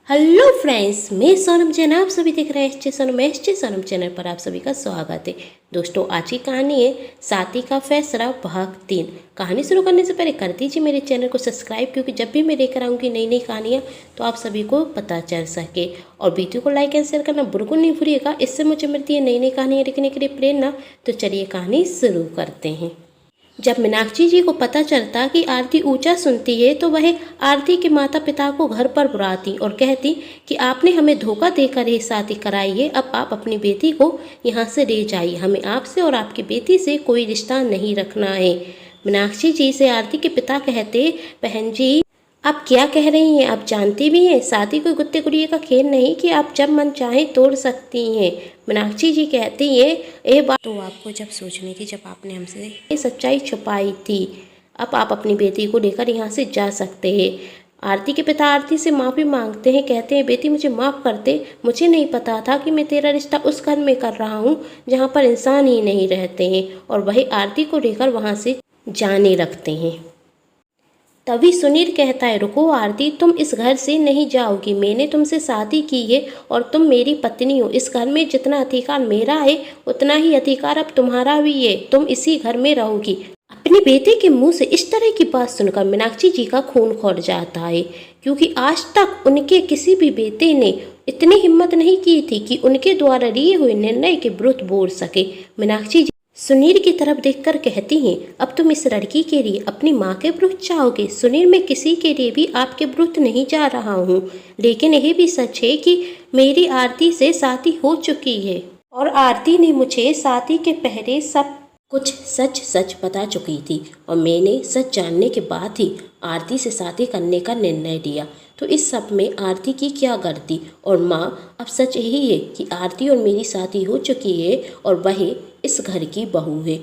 Hello friends, मैं सोनम जैन। आप सभी देख रहे हैं सोनम चैनल पर आप सभी का स्वागत है। दोस्तों, आज की कहानी है साथी का फैसला भाग 3। कहानी शुरू करने से पहले कर दीजिए मेरे चैनल को सब्सक्राइब, क्योंकि जब भी मैं लेकर आऊँगी नई नई कहानियाँ तो आप सभी को पता चल सके। और वीडियो को लाइक एंड शेयर करना बिल्कुल नहीं भूलिएगा, इससे मुझे मिलती है नई नई कहानियाँ लिखने के लिए प्रेरणा। तो चलिए कहानी शुरू करते हैं। जब मीनाक्षी जी को पता चलता कि आरती ऊंचा सुनती है तो वह आरती के माता पिता को घर पर बुलाती और कहती कि आपने हमें धोखा देकर ये शादी कराई है। अब आप अपनी बेटी को यहाँ से ले जाइए, हमें आपसे और आपकी बेटी से कोई रिश्ता नहीं रखना है। मीनाक्षी जी से आरती के पिता कहते, बहन जी आप क्या कह रही हैं? आप जानती भी हैं शादी कोई गुत्ते गुड़िये का खेल नहीं कि आप जब मन चाहे तोड़ सकती हैं। मीनाक्षी जी कहती हैं, ये बात तो आपको जब सोचने की, जब आपने हमसे ये सच्चाई छुपाई थी। अब आप अपनी बेटी को लेकर यहाँ से जा सकते हैं। आरती के पिता आरती से माफ़ी मांगते हैं, कहते हैं बेटी मुझे माफ़ कर दे, मुझे नहीं पता था कि मैं तेरा रिश्ता उस घर में कर रहा हूँ जहाँ पर इंसान ही नहीं रहते हैं। और वही आरती को लेकर वहाँ से जाने रखते हैं। तभी सुनील कहता है, रुको आरती, तुम इस घर से नहीं जाओगी। मैंने तुमसे शादी की है और तुम मेरी पत्नी हो। इस घर में जितना अधिकार मेरा है उतना ही अधिकार अब तुम्हारा भी है। तुम इसी घर में रहोगी। अपने बेटे के मुंह से इस तरह की बात सुनकर मीनाक्षी जी का खून खौल जाता है, क्योंकि आज तक उनके किसी भी बेटे ने इतनी हिम्मत नहीं की थी कि उनके द्वारा लिए हुए निर्णय के विरुद्ध बोल सके। मीनाक्षी जी सुनील की तरफ देखकर कहती हैं, अब तुम इस लड़की के लिए अपनी माँ के विरुद्ध जाओगे? सुनील, मैं किसी के लिए भी आपके विरुद्ध नहीं जा रहा हूँ, लेकिन यह भी सच है कि मेरी आरती से शादी हो चुकी है और आरती ने मुझे शादी के पहले सब कुछ सच सच बता चुकी थी और मैंने सच जानने के बाद ही आरती से शादी करने का निर्णय लिया। तो इस सब में आरती की क्या गलती? और माँ, अब सच यही है कि आरती और मेरी शादी हो चुकी है और वह इस घर की बहू है।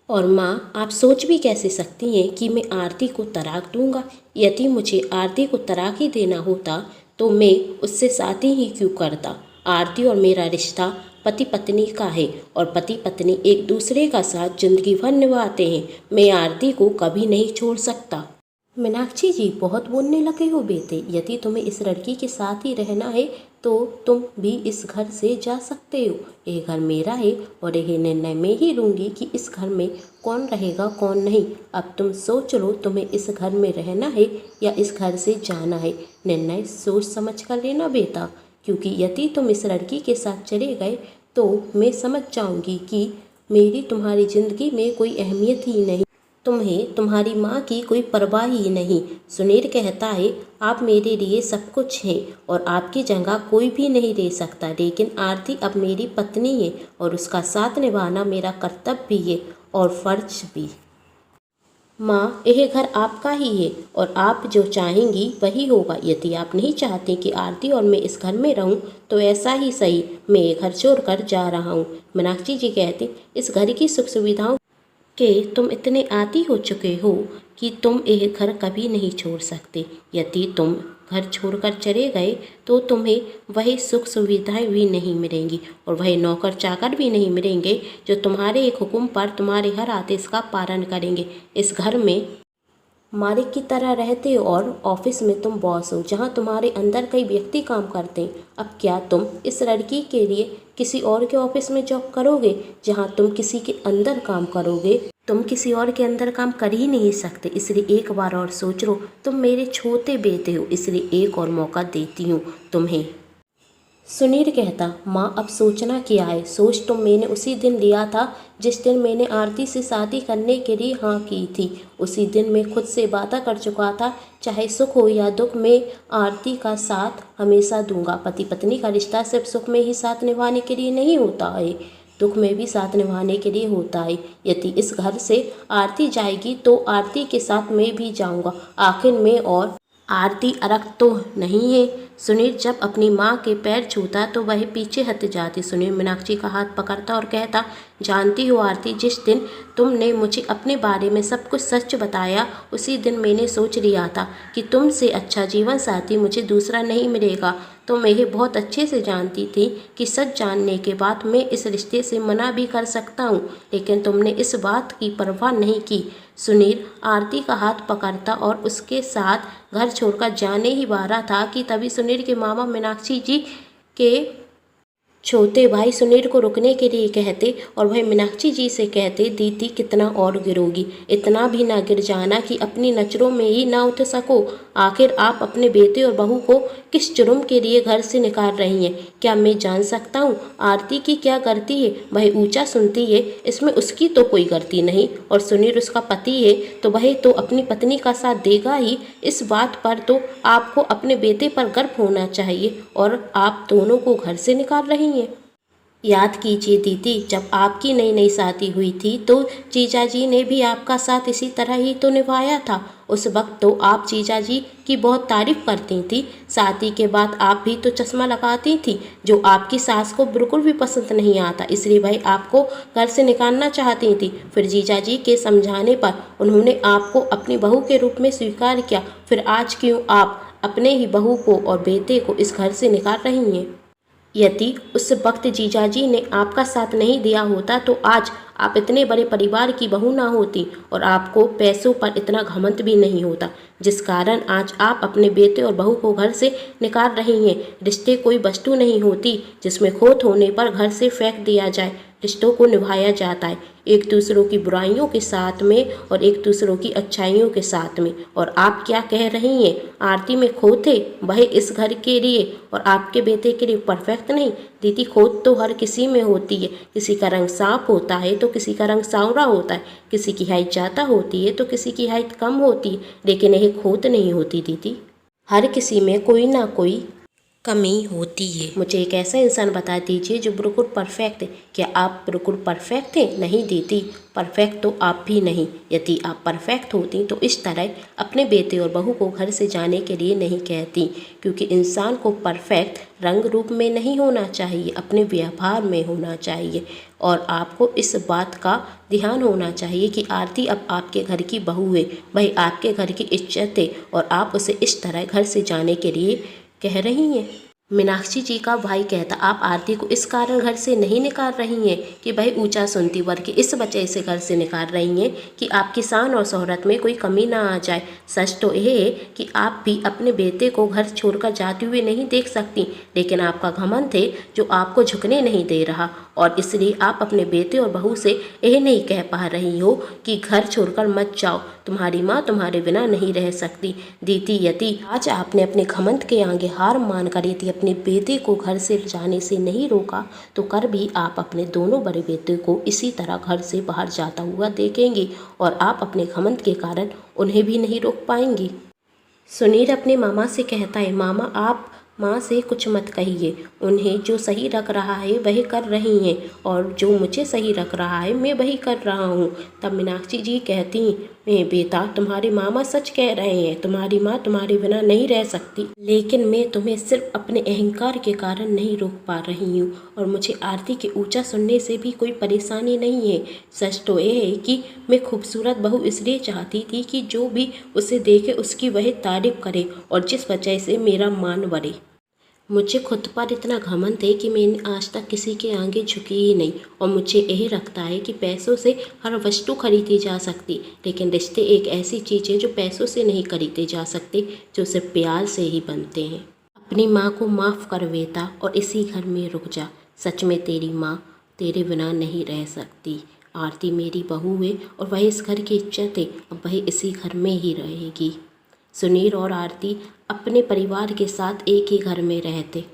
और माँ, आप सोच भी कैसे सकती हैं कि मैं आरती को तलाक दूंगा? यदि मुझे आरती को तलाक ही देना होता तो मैं उससे शादी ही क्यों करता? आरती और मेरा रिश्ता पति पत्नी का है और पति पत्नी एक दूसरे का साथ जिंदगी भर निभाते हैं। मैं आरती को कभी नहीं छोड़ सकता। मीनाक्षी जी, बहुत बोलने लगे हो बेटे। यदि तुम्हें इस लड़की के साथ ही रहना है तो तुम भी इस घर से जा सकते हो। यह घर मेरा है और यह निर्णय मैं ही लूँगी कि इस घर में कौन रहेगा कौन नहीं। अब तुम सोच लो, तुम्हें इस घर में रहना है या इस घर से जाना है। निर्णय सोच समझ कर लेना बेटा, क्योंकि यदि तुम इस लड़की के साथ चले गए तो मैं समझ जाऊंगी कि मेरी तुम्हारी ज़िंदगी में कोई अहमियत ही नहीं, तुम्हें तुम्हारी माँ की कोई परवाह ही नहीं। सुनील कहता है, आप मेरे लिए सब कुछ हैं और आपकी जगह कोई भी नहीं ले सकता, लेकिन आरती अब मेरी पत्नी है और उसका साथ निभाना मेरा कर्तव्य भी है और फर्ज भी। माँ, यह घर आपका ही है और आप जो चाहेंगी वही होगा। यदि आप नहीं चाहते कि आरती और मैं इस घर में रहूं तो ऐसा ही सही, मैं ये घर छोड़कर जा रहा हूँ। मीनाक्षी जी कहती, इस घर की सुख सुविधाओं के तुम इतने आदी हो चुके हो कि तुम यह घर कभी नहीं छोड़ सकते। यदि तुम घर छोड़कर चले गए तो तुम्हें वही सुख सुविधाएं भी नहीं मिलेंगी और वही नौकर चाकर भी नहीं मिलेंगे जो तुम्हारे एक हुक्म पर तुम्हारे हर आदेश का पालन करेंगे। इस घर में मालिक की तरह रहते हो और ऑफिस में तुम बॉस हो, जहां तुम्हारे अंदर कई व्यक्ति काम करते हैं। अब क्या तुम इस लड़की के लिए किसी और के ऑफिस में जॉब करोगे जहां तुम किसी के अंदर काम करोगे? तुम किसी और के अंदर काम कर ही नहीं सकते। इसलिए एक बार और सोच लो। तुम मेरे छोटे बेटे हो, इसलिए एक और मौका देती हूँ तुम्हें। सुनील कहता, माँ, अब सोचना क्या है? सोच तो मैंने उसी दिन लिया था जिस दिन मैंने आरती से शादी करने के लिए हाँ की थी। उसी दिन मैं खुद से वादा कर चुका था, चाहे सुख हो या दुख, मैं आरती का साथ हमेशा दूंगा। पति पत्नी का रिश्ता सिर्फ सुख में ही साथ निभाने के लिए नहीं होता है, दुख में भी साथ निभाने के लिए होता है। यदि इस घर से आरती जाएगी तो आरती के साथ मैं भी जाऊंगा। आखिर मैं और आरती अलग तो नहीं है। सुनील जब अपनी माँ के पैर छूता तो वह पीछे हट जाती। सुनील मीनाक्षी का हाथ पकड़ता और कहता, जानती हो आरती, जिस दिन तुमने मुझे अपने बारे में सब कुछ सच बताया उसी दिन मैंने सोच लिया था कि तुमसे अच्छा जीवन साथी मुझे दूसरा नहीं मिलेगा। तो मैं ये बहुत अच्छे से जानती थी कि सच जानने के बाद मैं इस रिश्ते से मना भी कर सकता हूँ, लेकिन तुमने इस बात की परवाह नहीं की। सुनील आरती का हाथ पकड़ता और उसके साथ घर छोड़कर जाने ही वाला था कि तभी सुनील के मामा मीनाक्षी जी के छोटे भाई सुनील को रुकने के लिए कहते और वह मीनाक्षी जी से कहते, दीदी कितना और गिरोगी, इतना भी ना गिर जाना कि अपनी नज़रों में ही ना उठ सको। आखिर आप अपने बेटे और बहू को किस जुर्म के लिए घर से निकाल रही हैं? क्या मैं जान सकता हूँ? आरती की क्या गलती है? वह ऊंचा सुनती है, इसमें उसकी तो कोई गलती नहीं, और सुनील उसका पति है तो वह तो अपनी पत्नी का साथ देगा ही। इस बात पर तो आपको अपने बेटे पर गर्व होना चाहिए, और आप दोनों को घर से निकाल रही हैं। याद कीजिए दीदी, जब आपकी नई नई शादी हुई थी तो जीजाजी ने भी आपका साथ इसी तरह ही तो निभाया था। उस वक्त तो आप जीजाजी की बहुत तारीफ करती थी। शादी के बाद आप भी तो चश्मा लगाती थी, जो आपकी सास को बिल्कुल भी पसंद नहीं आता, इसलिए भाई आपको घर से निकालना चाहती थी। फिर जीजाजी के समझाने पर उन्होंने आपको अपनी बहू के रूप में स्वीकार किया। फिर आज क्यों आप अपने ही बहू को और बेटे को इस घर से निकाल रही हैं? यदि उस वक्त जीजाजी ने आपका साथ नहीं दिया होता तो आज आप इतने बड़े परिवार की बहू ना होती, और आपको पैसों पर इतना घमंड भी नहीं होता, जिस कारण आज आप अपने बेटे और बहू को घर से निकाल रही हैं। रिश्ते कोई वस्तु नहीं होती जिसमें खोट होने पर घर से फेंक दिया जाए। रिश्तों को निभाया जाता है एक दूसरों की बुराइयों के साथ में और एक दूसरों की अच्छाइयों के साथ में। और आप क्या कह रही हैं? आरती में खोट है, वह इस घर के लिए और आपके बेटे के लिए परफेक्ट नहीं। दीदी, खोट तो हर किसी में होती है। किसी का रंग साफ होता है तो किसी का रंग सांवला होता है, किसी की हाइट ज़्यादा होती है तो किसी की हाइट कम होती है, लेकिन यह खोट नहीं होती दीदी। हर किसी में कोई ना कोई कमी होती है। मुझे एक ऐसा इंसान बता दीजिए जो बिल्कुल परफेक्ट है। क्या आप बिल्कुल परफेक्ट हैं? नहीं दीदी, परफेक्ट तो आप भी नहीं। यदि आप परफेक्ट होती तो इस तरह अपने बेटे और बहू को घर से जाने के लिए नहीं कहती, क्योंकि इंसान को परफेक्ट रंग रूप में नहीं होना चाहिए, अपने व्यवहार में होना चाहिए। और आपको इस बात का ध्यान होना चाहिए कि आरती अब आपके घर की बहू है, वही आपके घर की इज्जत है, और आप उसे इस तरह घर से जाने के लिए कह रही हैं। मीनाक्षी जी का भाई कहता, आप आरती को इस कारण घर से नहीं निकाल रही हैं कि भाई ऊंचा सुनती, बल्कि इस वजह से घर से निकाल रही हैं कि आपकी शान और शोहरत में कोई कमी ना आ जाए। सच तो यह है कि आप भी अपने बेटे को घर छोड़कर जाते हुए नहीं देख सकती, लेकिन आपका घमंड है जो आपको झुकने नहीं दे रहा, और इसलिए आप अपने बेटे और बहू से यह नहीं कह पा रही हो कि घर छोड़कर मत जाओ, तुम्हारी माँ तुम्हारे बिना नहीं रह सकती। दीदी, यदि आज आपने अपने घमंड के आगे हार मान कर यदि अपने बेटे को घर से जाने से नहीं रोका तो कर भी आप अपने दोनों बड़े बेटे को इसी तरह घर से बाहर जाता हुआ देखेंगी, और आप अपने घमंड के कारण उन्हें भी नहीं रोक पाएंगी। सुनील अपने मामा से कहता है, मामा आप माँ से कुछ मत कहिए, उन्हें जो सही रख रहा है वही कर रही हैं, और जो मुझे सही रख रहा है मैं वही कर रहा हूँ। तब मीनाक्षी जी कहती, मैं बेटा तुम्हारे मामा सच कह रहे हैं, तुम्हारी माँ तुम्हारे बिना नहीं रह सकती, लेकिन मैं तुम्हें सिर्फ अपने अहंकार के कारण नहीं रोक पा रही हूँ, और मुझे आरती के ऊंचा सुनने से भी कोई परेशानी नहीं है। सच तो यह है कि मैं खूबसूरत बहू इसलिए चाहती थी कि जो भी उसे देखे उसकी वह तारीफ करे, और जिस वजह से मेरा मान बढ़े। मुझे खुद पर इतना घमंड है कि मैंने आज तक किसी के आगे झुकी ही नहीं, और मुझे यही लगता है कि पैसों से हर वस्तु खरीदी जा सकती, लेकिन रिश्ते एक ऐसी चीज़ है जो पैसों से नहीं खरीदे जा सकते, जो सिर्फ प्यार से ही बनते हैं। अपनी माँ को माफ़ कर बेटा और इसी घर में रुक जा। सच में तेरी माँ तेरे बिना नहीं रह सकती। आरती मेरी बहू है और वह इस घर की इज्जत है, अब वह इसी घर में ही रहेगी। सुनील और आरती अपने परिवार के साथ एक ही घर में रहते।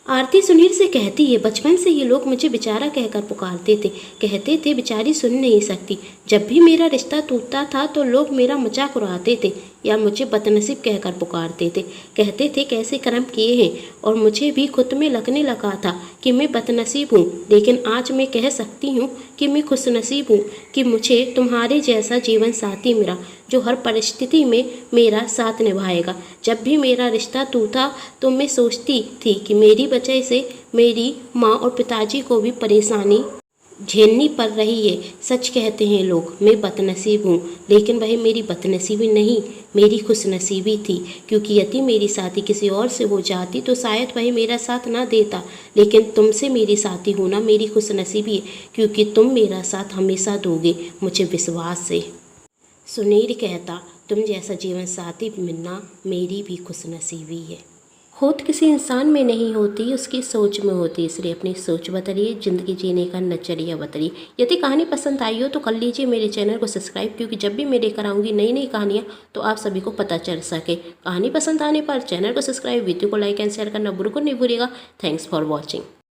आरती सुनील से कहती है, बचपन से ये लोग मुझे बेचारा कहकर पुकारते थे, कहते थे बेचारी सुन नहीं सकती। जब भी मेरा रिश्ता टूटता था तो लोग मेरा मजाक उड़ाते थे या मुझे बदनसीब कहकर पुकारते थे, कहते थे कैसे कर्म किए हैं, और मुझे भी खुद में लगने लगा था कि मैं बदनसीब हूँ। लेकिन आज मैं कह सकती हूँ कि मैं खुशनसीब हूँ कि मुझे तुम्हारे जैसा जीवन साथी मिला, जो हर परिस्थिति में मेरा साथ निभाएगा। जब भी मेरा रिश्ता टूटा तो मैं सोचती थी कि मेरी वजह से मेरी माँ और पिताजी को भी परेशानी झेलनी पड़ रही है। सच कहते हैं लोग, मैं बदनसीब हूँ, लेकिन वह मेरी बदनसीबी नहीं, मेरी खुशनसीबी थी, क्योंकि यदि मेरी शादी किसी और से हो जाती तो शायद वह मेरा साथ ना देता, लेकिन तुमसे मेरी शादी होना मेरी खुशनसीबी है, क्योंकि तुम मेरा साथ हमेशा दोगे, मुझे विश्वास है। सुनील कहता, तुम जैसा जीवन साथी मिलना मेरी भी खुशनसीबी है। खोट किसी इंसान में नहीं होती, उसकी सोच में होती। इसलिए अपनी सोच बदलिए, ज़िंदगी जीने का नजरिया बदलिए। यदि कहानी पसंद आई हो तो कर लीजिए मेरे चैनल को सब्सक्राइब, क्योंकि जब भी मैं लेकर आऊँगी नई नई कहानियाँ तो आप सभी को पता चल सके। कहानी पसंद आने पर चैनल को सब्सक्राइब, वीडियो को लाइक एंड शेयर करना बिल्कुल नहीं भूलिएगा। Thanks for watching.